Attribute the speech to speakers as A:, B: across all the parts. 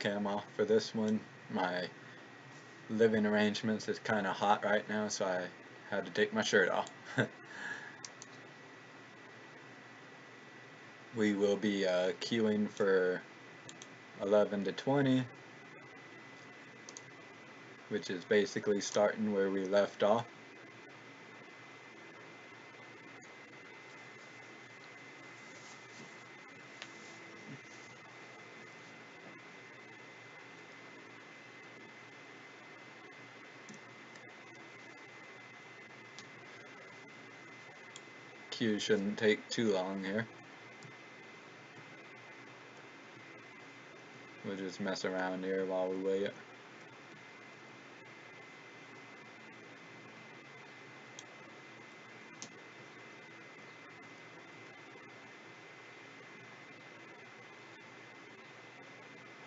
A: webcam off for this one. My living arrangements is kind of hot right now, so I had to take my shirt off. We will be queuing for 11 to 20, which is basically starting where we left off. Queue shouldn't take too long here. We'll just mess around here while we wait.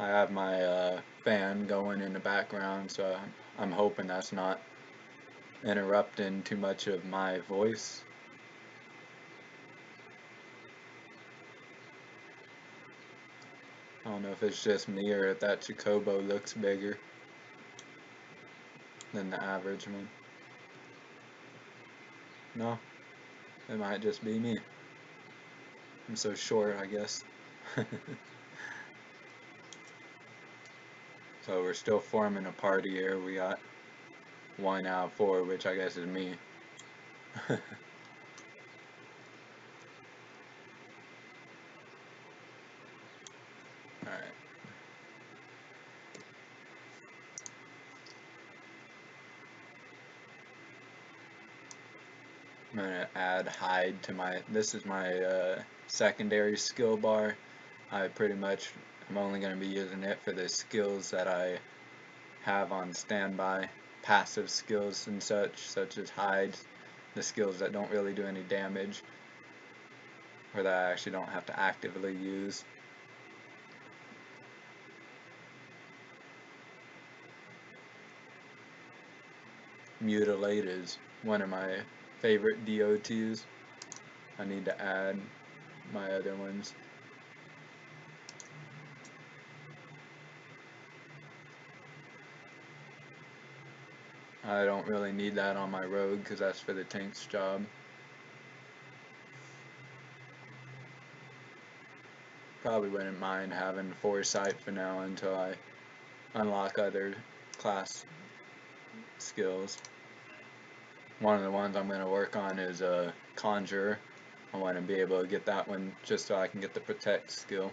A: I have my fan going in the background, so I'm hoping that's not interrupting too much of my voice. I don't know if it's just me or if that Chocobo looks bigger than the average one. No, it might just be me. I'm so short, I guess. So we're still forming a party here. We got 1 out of 4, which I guess is me. Alright. I'm gonna add hide to my, this is my secondary skill bar. I'm only gonna be using it for the skills that I have on standby, passive skills and such as hide, the skills that don't really do any damage, or that I actually don't have to actively use. Mutilate is one of my favorite DOTs. I need to add my other ones. I don't really need that on my rogue because that's for the tank's job. Probably wouldn't mind having foresight for now until I unlock other class skills. One of the ones I'm going to work on is a conjurer. I want to be able to get that one just so I can get the protect skill.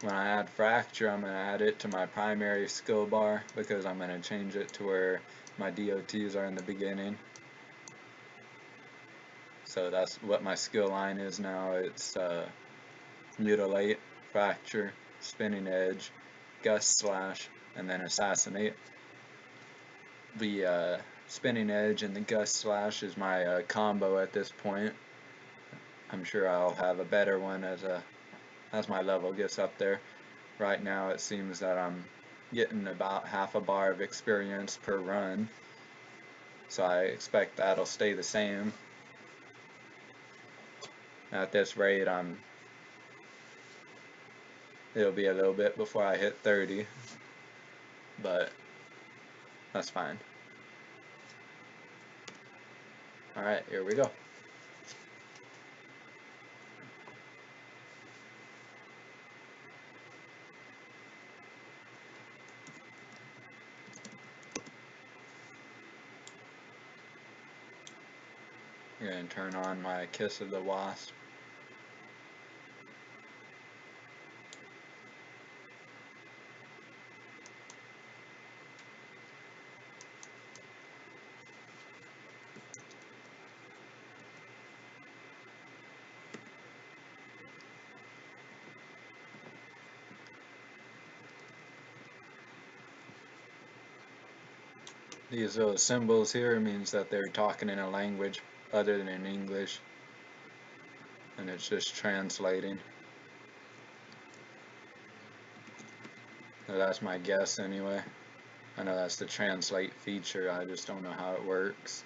A: When I add fracture, I'm going to add it to my primary skill bar because I'm going to change it to where my DOTs are in the beginning. So that's what my skill line is now. It's mutilate, fracture, spinning edge, gust slash, and then assassinate. The spinning edge and the gust slash is my combo at this point. I'm sure I'll have a better one as my level gets up there. Right now it seems that I'm getting about half a bar of experience per run, so I expect that'll stay the same. At this rate, it'll be a little bit before I hit 30, but that's fine. Alright, here we go. I'm going to turn on my Kiss of the Wasp. These little symbols here means that they're talking in a language other than English, and it's just translating. So that's my guess anyway. I know that's the translate feature, I just don't know how it works.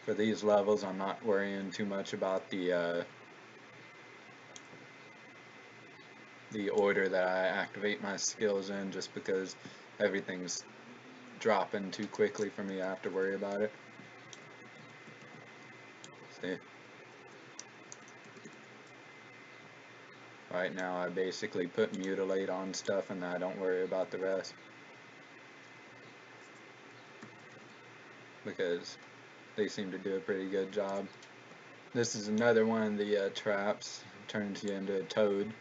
A: for these levels, I'm not worrying too much about the order that I activate my skills in, just because everything's dropping too quickly for me to have to worry about it. See? Right now I basically put mutilate on stuff and I don't worry about the rest, because they seem to do a pretty good job. This is another one of the traps, turns you into a toad.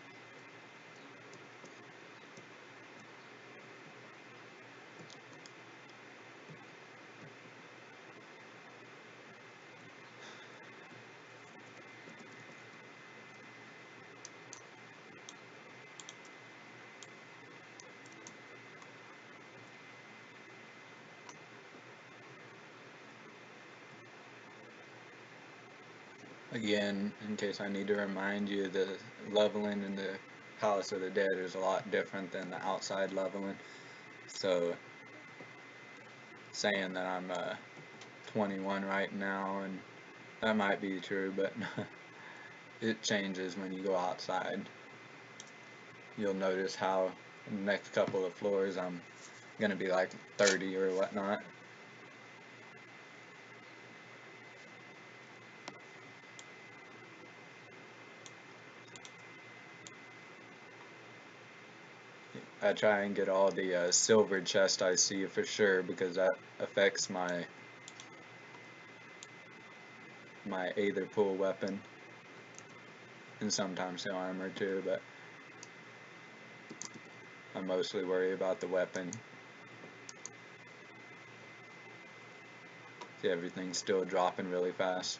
A: Again, in case I need to remind you, the leveling in the Palace of the Dead is a lot different than the outside leveling. So, saying that I'm 21 right now, and that might be true, but it changes when you go outside. You'll notice how in the next couple of floors I'm gonna be like 30 or whatnot. I try and get all the silver chest I see for sure, because that affects my Aether Pool weapon, and sometimes the armor too, but I mostly worry about the weapon. See, everything's still dropping really fast.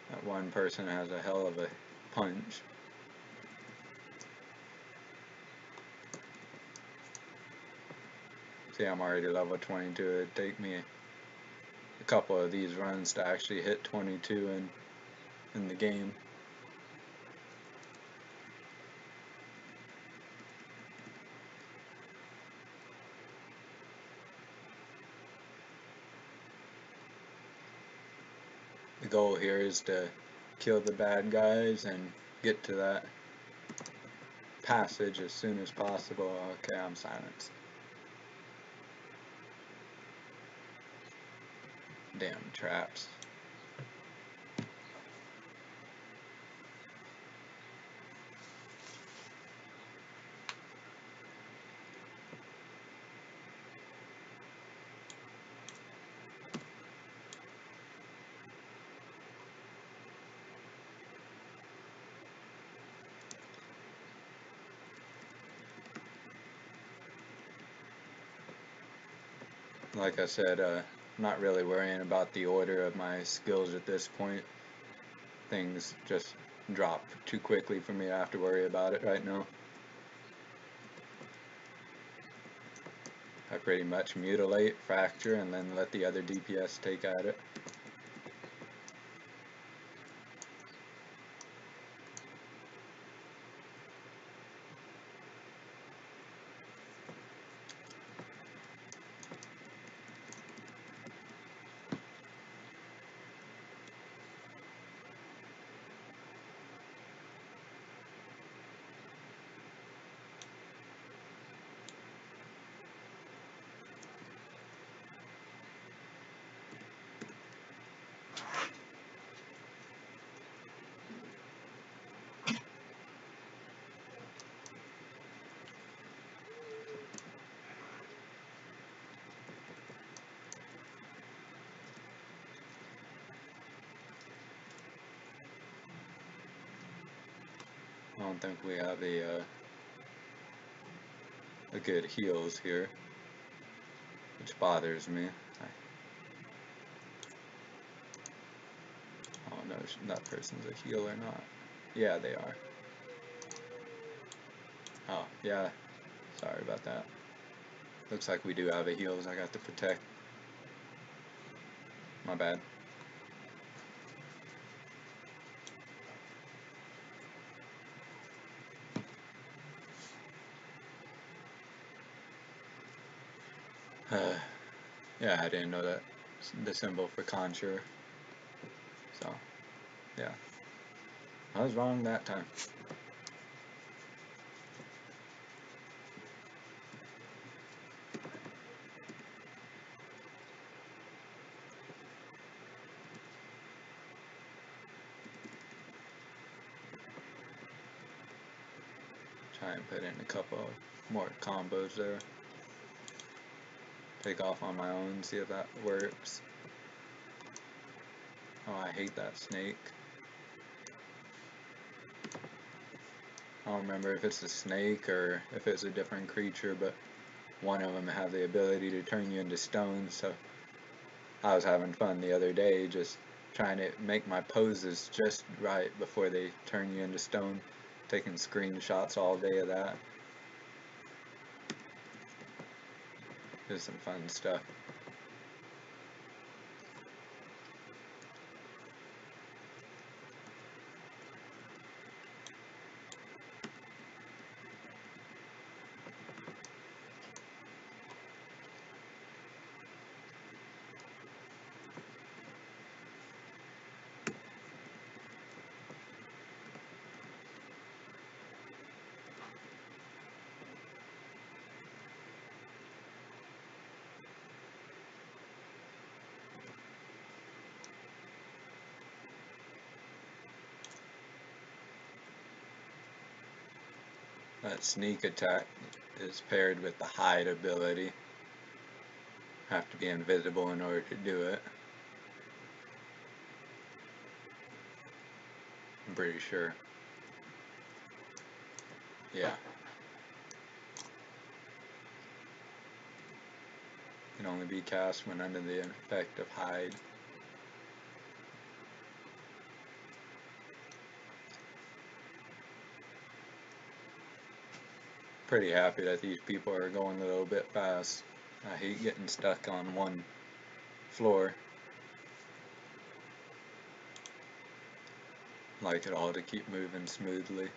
A: That one person has a hell of a punch. See, I'm already level 22. It'd take me a couple of these runs to actually hit 22 in the game. The goal here is to kill the bad guys and get to that passage as soon as possible. Okay, I'm silenced. Damn traps. Like I said, not really worrying about the order of my skills at this point. Things just drop too quickly for me to have to worry about it right now. I pretty much mutilate, fracture, and then let the other DPS take at it. I don't think we have a good heals here, which bothers me. I don't know if that person's a heal or not. Yeah, they are. Oh, yeah. Sorry about that. Looks like we do have a heals I got to protect. My bad. Yeah, I didn't know that the symbol for conjure. So, yeah. I was wrong that time. Try and put in a couple more combos there. Take off on my own, see if that works. Oh, I hate that snake. I don't remember if it's a snake or if it's a different creature, but one of them have the ability to turn you into stone, so I was having fun the other day just trying to make my poses just right before they turn you into stone, taking screenshots all day of that. There's some fun stuff. That sneak attack is paired with the hide ability. Have to be invisible in order to do it. I'm pretty sure. Yeah. Can only be cast when under the effect of hide. Pretty happy that these people are going a little bit fast. I hate getting stuck on one floor. Like it all to keep moving smoothly.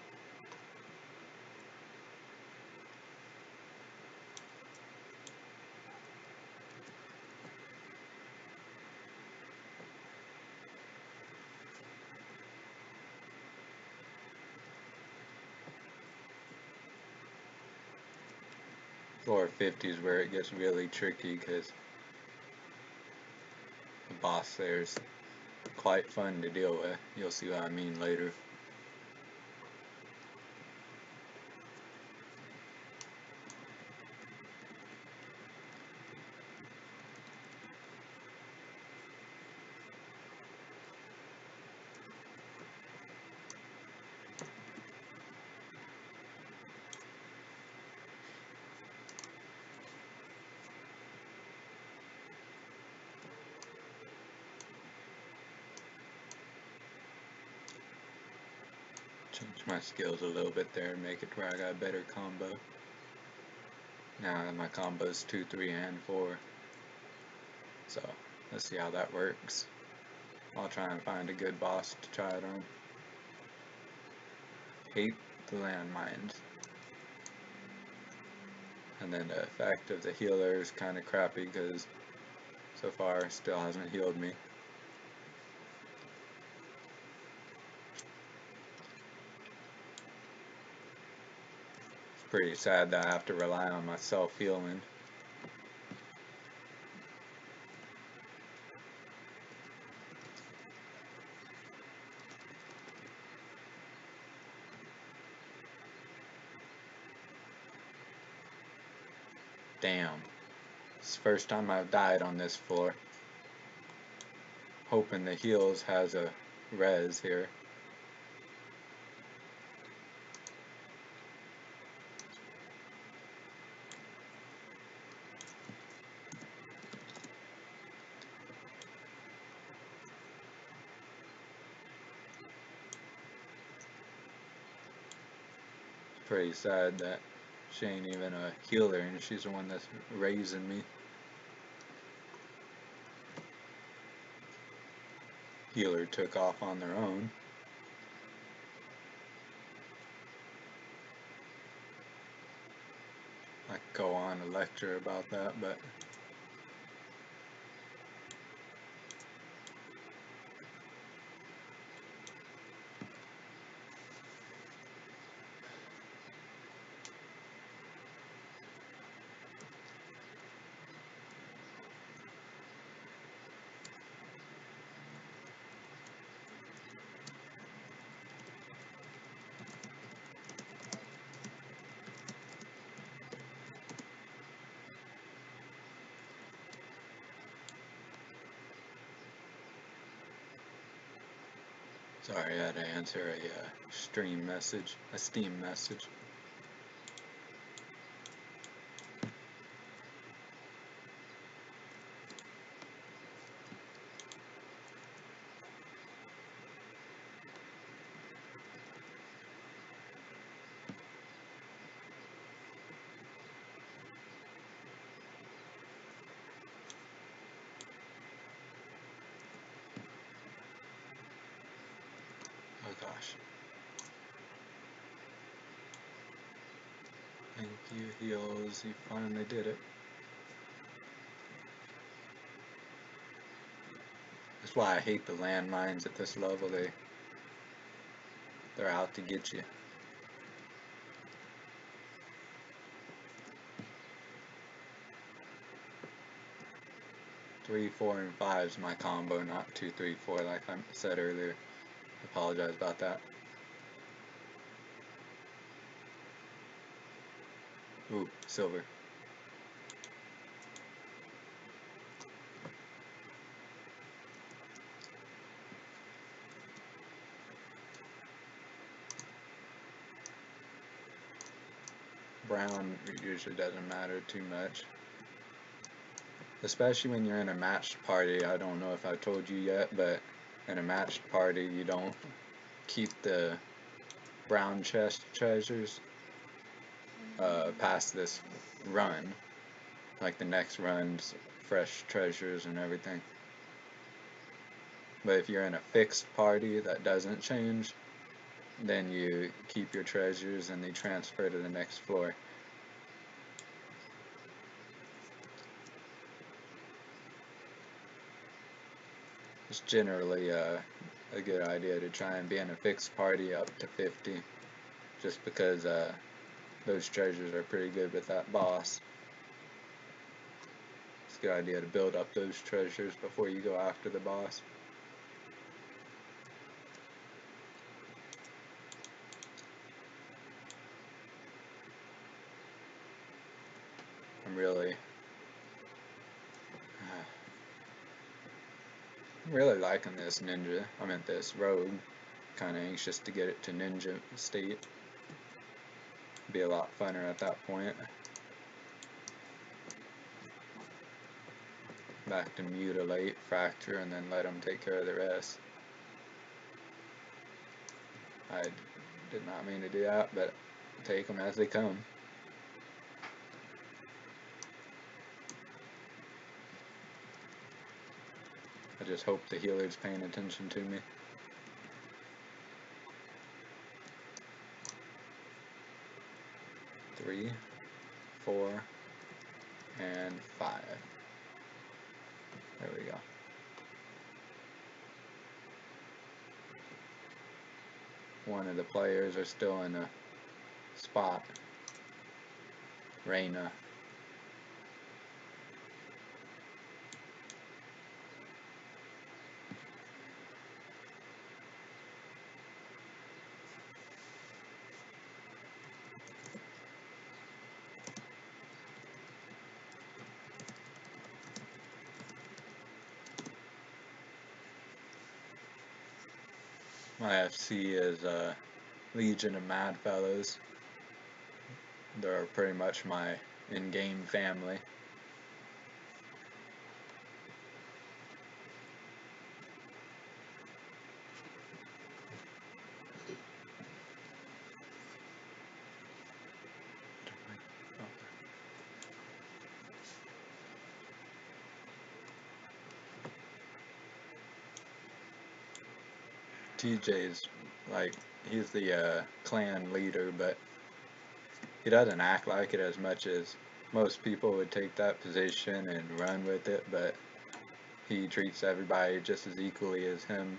A: Floor 50 is where it gets really tricky because the boss there's quite fun to deal with. You'll see what I mean later. Change my skills a little bit there and make it where I got a better combo. Now my combos 2, 3, and 4. So let's see how that works. I'll try and find a good boss to try it on. Hate the landmines. And then the effect of the healer is kind of crappy because so far still hasn't healed me. It's pretty sad that I have to rely on my self-healing. Damn. It's the first time I've died on this floor. Hoping the heals has a res here. Pretty sad that she ain't even a healer and she's the one that's raising me. Healer took off on their own. I could go on a lecture about that, but Sorry, I had to answer a Steam message. Oh gosh. Thank you, heals. He finally did it. That's why I hate the landmines at this level. They're out to get you. 3, 4, and 5 is my combo, not 2, 3, 4 like I said earlier. I apologize about that. Ooh, silver. Brown usually doesn't matter too much. Especially when you're in a matched party. I don't know if I told you yet, but in a matched party you don't keep the brown chest treasures past this run. Like the next run's fresh treasures and everything. But if you're in a fixed party that doesn't change, then you keep your treasures and they transfer to the next floor. It's generally a good idea to try and be in a fixed party up to 50, just because those treasures are pretty good with that boss. It's a good idea to build up those treasures before you go after the boss. I'm really liking this ninja. I meant this rogue. Kind of anxious to get it to ninja state. Be a lot funner at that point. Back to mutilate, fracture, and then let them take care of the rest. I did not mean to do that, but take them as they come. I just hope the healer's paying attention to me. Three, 4, and 5. There we go. One of the players are still in a spot. Reyna. My FC is Legion of Mad Fellows. They're pretty much my in-game family. TJ's like, he's the clan leader, but he doesn't act like it as much as most people would take that position and run with it, but he treats everybody just as equally as him.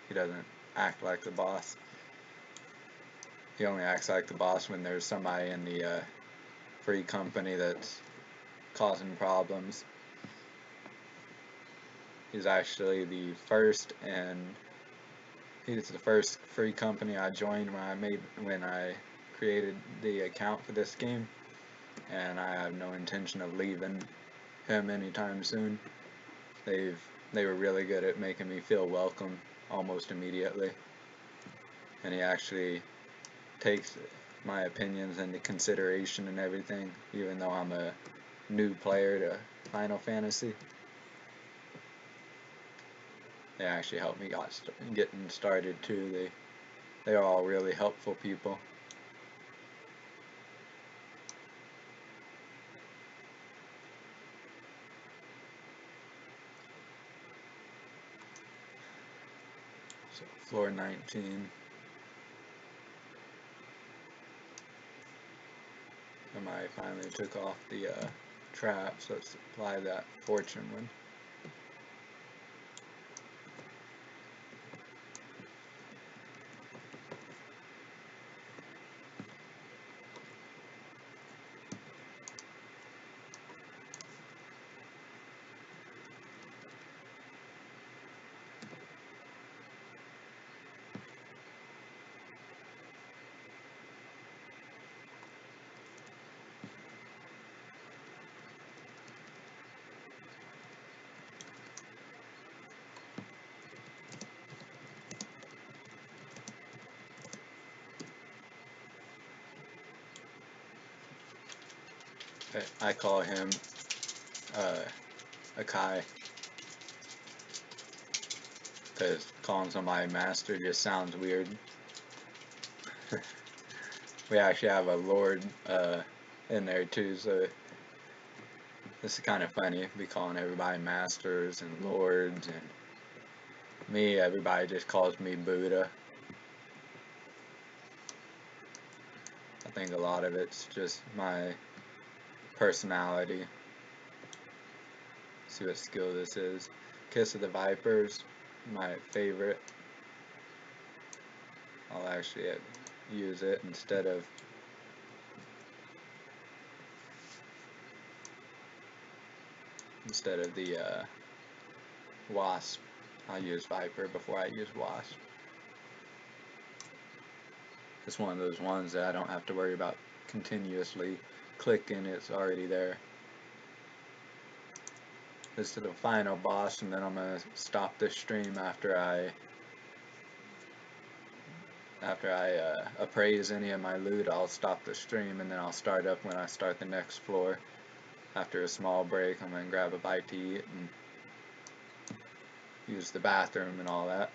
A: He doesn't act like the boss. He only acts like the boss when there's somebody in the free company that's causing problems. He's actually the first, and he's the first free company I joined when I created the account for this game, and I have no intention of leaving him anytime soon. They were really good at making me feel welcome almost immediately. and he actually takes my opinions into consideration and everything, even though I'm a new player to Final Fantasy. They actually helped me getting started too. They're all really helpful people. So floor 19. And I finally took off the trap, so let's apply that fortune one. I call him Akai, because calling somebody master just sounds weird. We actually have a lord in there too, so this is kind of funny. Be calling everybody masters and lords, and me, everybody just calls me Buddha. I think a lot of it's just my personality. See what skill this is. Kiss of the Vipers, my favorite. I'll actually use it instead of the Wasp. I'll use Viper before I use Wasp. It's one of those ones that I don't have to worry about continuously clicking, it's already there. This is the final boss, and then I'm going to stop the stream after I appraise any of my loot. I'll stop the stream, and then I'll start up when I start the next floor. After a small break, I'm going to grab a bite to eat and use the bathroom and all that.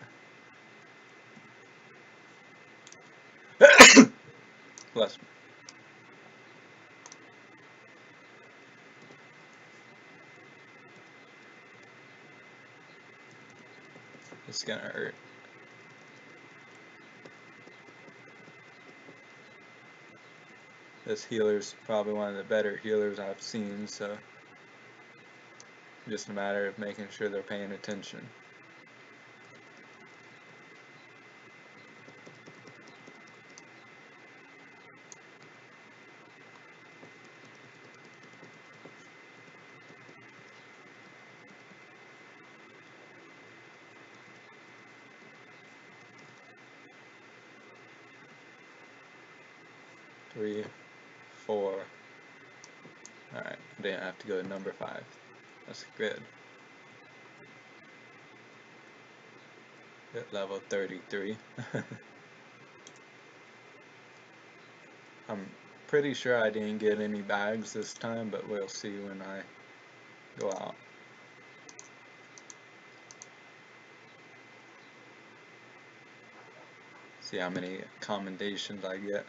A: Bless me. It's gonna hurt. This healer's probably one of the better healers I've seen, so just a matter of making sure they're paying attention. Three, 4. Alright, didn't have to go to number 5. That's good. Hit level 33. I'm pretty sure I didn't get any bags this time, but we'll see when I go out. See how many commendations I get.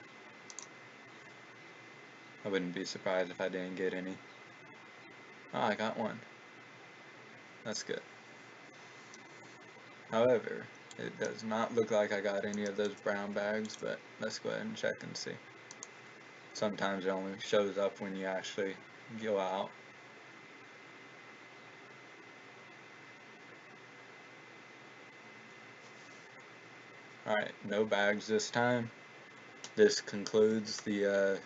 A: I wouldn't be surprised if I didn't get any. Oh, I got one. That's good. However, it does not look like I got any of those brown bags, but let's go ahead and check and see. Sometimes it only shows up when you actually go out. Alright, no bags this time. This concludes the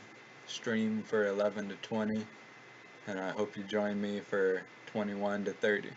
A: stream for 11 to 20, and I hope you join me for 21 to 30.